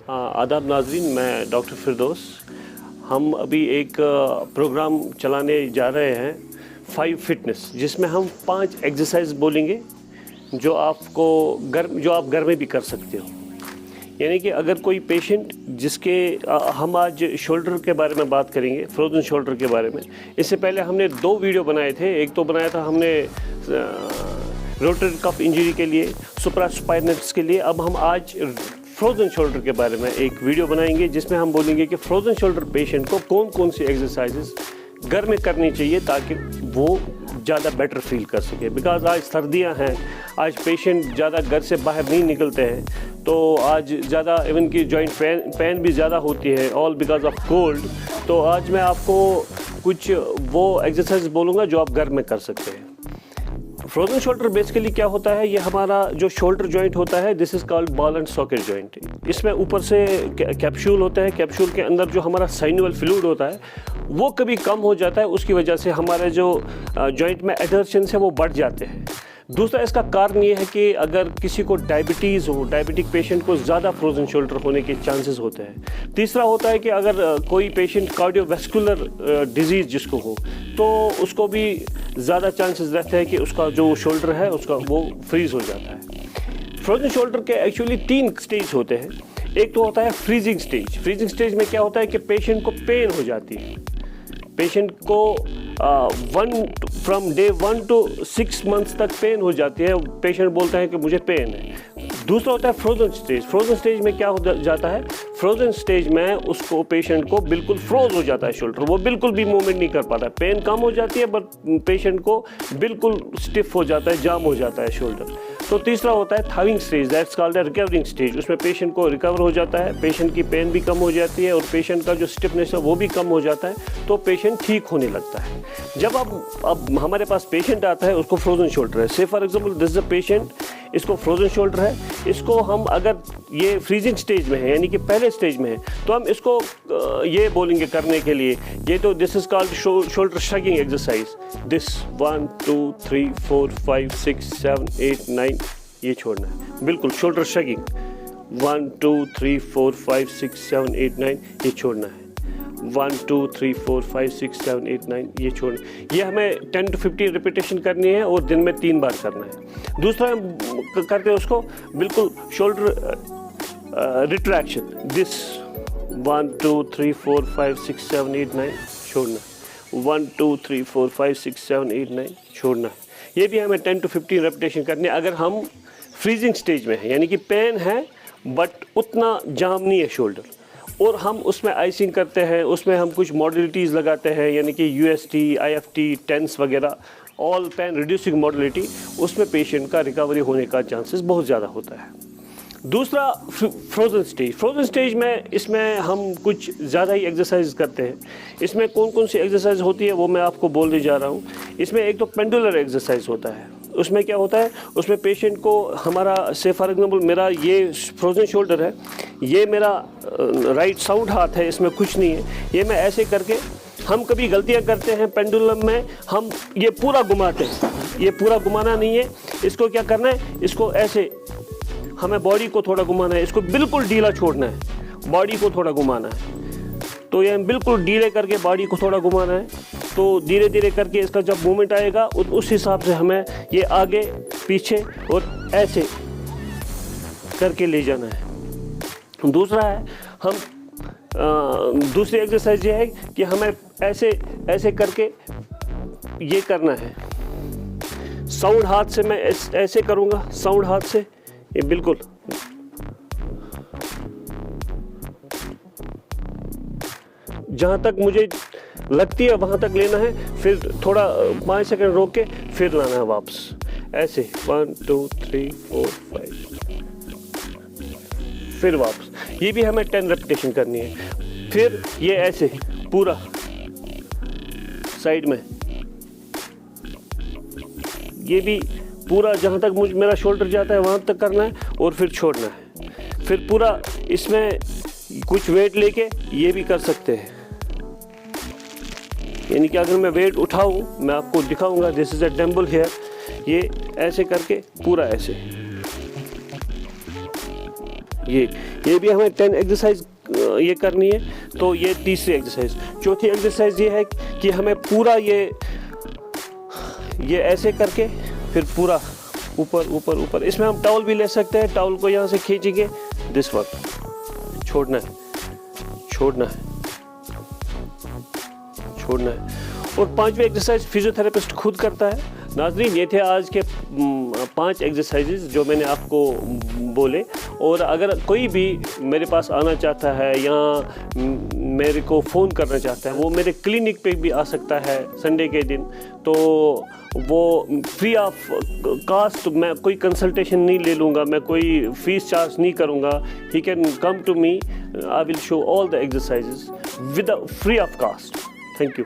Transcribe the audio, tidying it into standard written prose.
आदाब नाजरीन, मैं डॉक्टर फिरदौस। हम अभी एक प्रोग्राम चलाने जा रहे हैं 5 फिटनेस, जिसमें हम 5 एक्सरसाइज बोलेंगे जो आप घर में भी कर सकते हो। यानी कि अगर कोई पेशेंट जिसके हम आज शोल्डर के बारे में बात करेंगे, फ्रोजन शोल्डर के बारे में। इससे पहले हमने 2 वीडियो बनाए थे। एक तो बनाया था हमने रोटरी कफ इंजरी के लिए, सुप्रास्पाइनस के लिए। अब हम आज फ्रोजन शोल्डर के बारे में एक वीडियो बनाएंगे जिसमें हम बोलेंगे कि फ्रोजन शोल्डर पेशेंट को कौन कौन सी एक्सरसाइजेस घर में करनी चाहिए ताकि वो ज़्यादा बेटर फील कर सके। बिकॉज आज सर्दियां हैं, आज पेशेंट ज़्यादा घर से बाहर नहीं निकलते हैं, तो आज ज़्यादा इवन की जॉइंट पेन भी ज़्यादा होती है, ऑल बिकॉज ऑफ कोल्ड। तो आज मैं आपको कुछ वो एक्सरसाइज बोलूँगा जो आप घर में कर सकते हैं। फ्रोजन शोल्डर बेसिकली क्या होता है, ये हमारा जो शोल्डर जॉइंट होता है, this is called ball and socket joint. इसमें ऊपर से कैप्सूल होता है, कैप्सूल के अंदर जो हमारा साइनोवियल फ्लूइड होता है वो कभी कम हो जाता है, उसकी वजह से हमारे जो जॉइंट में एडहेशन है वो बढ़ जाते हैं। दूसरा इसका कारण ये है कि अगर किसी को डायबिटीज़ हो, डायबिटिक पेशेंट को ज़्यादा फ्रोजन शोल्डर होने के चांसेस होते हैं। तीसरा होता है कि अगर कोई पेशेंट कार्डियोवैस्कुलर डिजीज़ जिसको हो, तो उसको भी ज़्यादा चांसेस रहते हैं कि उसका जो शोल्डर है उसका वो फ्रीज़ हो जाता है। फ्रोजन शोल्डर के एक्चुअली 3 स्टेज होते हैं। एक तो होता है फ्रीजिंग स्टेज। फ्रीजिंग स्टेज में क्या होता है कि पेशेंट को पेन हो जाती है। पेशेंट को फ्रॉम डे 1 to 6 मंथ्स तक पेन हो जाती है। पेशेंट बोलता है कि मुझे पेन है। दूसरा होता है फ्रोजन स्टेज। फ्रोजन स्टेज में क्या हो जाता है, फ्रोजन स्टेज में उसको पेशेंट को बिल्कुल फ्रोज हो जाता है शोल्डर, वो बिल्कुल भी मूवमेंट नहीं कर पाता। पेन कम हो जाती है बट पेशेंट को बिल्कुल स्टिफ हो जाता है, जाम हो जाता है शोल्डर। तो तीसरा होता है थाविंग स्टेज, दैट्स कॉल्ड है रिकवरिंग स्टेज। उसमें पेशेंट को रिकवर हो जाता है, पेशेंट की पेन भी कम हो जाती है और पेशेंट का जो स्टिफनेस है वो भी कम हो जाता है, तो पेशेंट ठीक होने लगता है। जब अब हमारे पास पेशेंट आता है, उसको फ्रोजन शोल्डर है, से for example this is a patient, इसको फ्रोजन शोल्डर है, इसको हम अगर ये फ्रीजिंग स्टेज में है यानी कि पहले स्टेज में है, तो हम इसको ये बोलेंगे करने के लिए, ये तो this is called shoulder shrugging exercise. This 1 2 3 4 5 6 7 8 9 ये छोड़ना है, बिल्कुल शोल्डर शगिंग 1 2 3 4 5 6 7 8 9 ये छोड़ना है। 1 2 3 4 5 6 7 8 9 ये छोड़ना। ये हमें 10 to 15 रिपीटेशन करनी है और दिन में 3 बार करना है। दूसरा हम करते हैं उसको बिल्कुल शोल्डर रिट्रैक्शन, दिस 1 2 3 4 5 6 7 8 9 छोड़ना, 1 2 3 4 5 6 7 8 9 छोड़ना। ये भी हमें 10 to 15 रिपीटेशन करनी है अगर हम फ्रीजिंग स्टेज में है, यानी कि पेन है बट उतना जाम नहीं है शोल्डर, और हम उसमें आइसिंग करते हैं, उसमें हम कुछ मॉडलिटीज़ लगाते हैं, यानी कि UST, IFT, टेंस वगैरह, ऑल पेन रिड्यूसिंग मॉडलिटी, उसमें पेशेंट का रिकवरी होने का चांसेस बहुत ज़्यादा होता है। दूसरा फ्रोजन स्टेज। फ्रोजन स्टेज में इसमें हम कुछ ज़्यादा ही एक्सरसाइज करते हैं। इसमें कौन कौन सी एक्सरसाइज होती है वो मैं आपको बोलने जा रहा हूँ। इसमें एक तो पेंडुलर एक्सरसाइज होता है। उसमें क्या होता है, उसमें पेशेंट को हमारा से फॉर एग्जांपल मेरा ये फ्रोजन शोल्डर है, ये मेरा राइट साउंड हाथ है, इसमें कुछ नहीं है, ये मैं ऐसे करके, हम कभी गलतियां करते हैं पेंडुलम में, हम ये पूरा घुमाते हैं, ये पूरा घुमाना नहीं है, इसको क्या करना है, इसको ऐसे हमें बॉडी को थोड़ा घुमाना है, इसको बिल्कुल ढीला छोड़ना है, बॉडी को थोड़ा घुमाना है। तो ये बिल्कुल ढीले करके बॉडी को थोड़ा घुमाना है, तो धीरे धीरे करके इसका जब मूवमेंट आएगा उस हिसाब से हमें ये आगे पीछे और ऐसे करके ले जाना है। दूसरा है हम दूसरी एक्सरसाइज ये है कि हमें ऐसे ऐसे करके ये करना है। साउंड हाथ से मैं ऐसे करूँगा, साउंड हाथ से ये बिल्कुल जहाँ तक मुझे लगती है वहाँ तक लेना है, फिर थोड़ा 5 सेकंड रोक के फिर लाना है वापस, ऐसे 1 2 3 4 5 फिर वापस। ये भी हमें 10 रेपिटेशन करनी है। फिर ये ऐसे पूरा साइड में, ये भी पूरा जहाँ तक मेरा शोल्डर जाता है वहाँ तक करना है और फिर छोड़ना है। फिर पूरा इसमें कुछ वेट लेके ये भी कर सकते हैं, यानी कि अगर मैं वेट उठाऊं, मैं आपको दिखाऊंगा, this is a dumbbell here, ये ऐसे करके पूरा ऐसे ये भी हमें 10 एक्सरसाइज ये करनी है। तो ये तीसरी एक्सरसाइज। चौथी एक्सरसाइज ये है कि हमें पूरा ये ऐसे करके फिर पूरा ऊपर ऊपर ऊपर, इसमें हम टॉवल भी ले सकते हैं, टॉवल को यहाँ से खींचेंगे, दिस वर्क, छोड़ना है, छोड़ना है, छोड़ना है। और 5वीं एक्सरसाइज फिजियोथेरेपिस्ट खुद करता है। नाज़रीन, ये थे आज के 5 एक्सरसाइजेज जो मैंने आपको बोले। और अगर कोई भी मेरे पास आना चाहता है या मेरे को फ़ोन करना चाहता है, वो मेरे क्लिनिक पे भी आ सकता है संडे के दिन। तो वो फ्री ऑफ कास्ट, मैं कोई कंसल्टेशन नहीं ले लूँगा, मैं कोई फ़ीस चार्ज नहीं करूँगा। He can come to me, I will show all the exercises with free of cost. Thank you.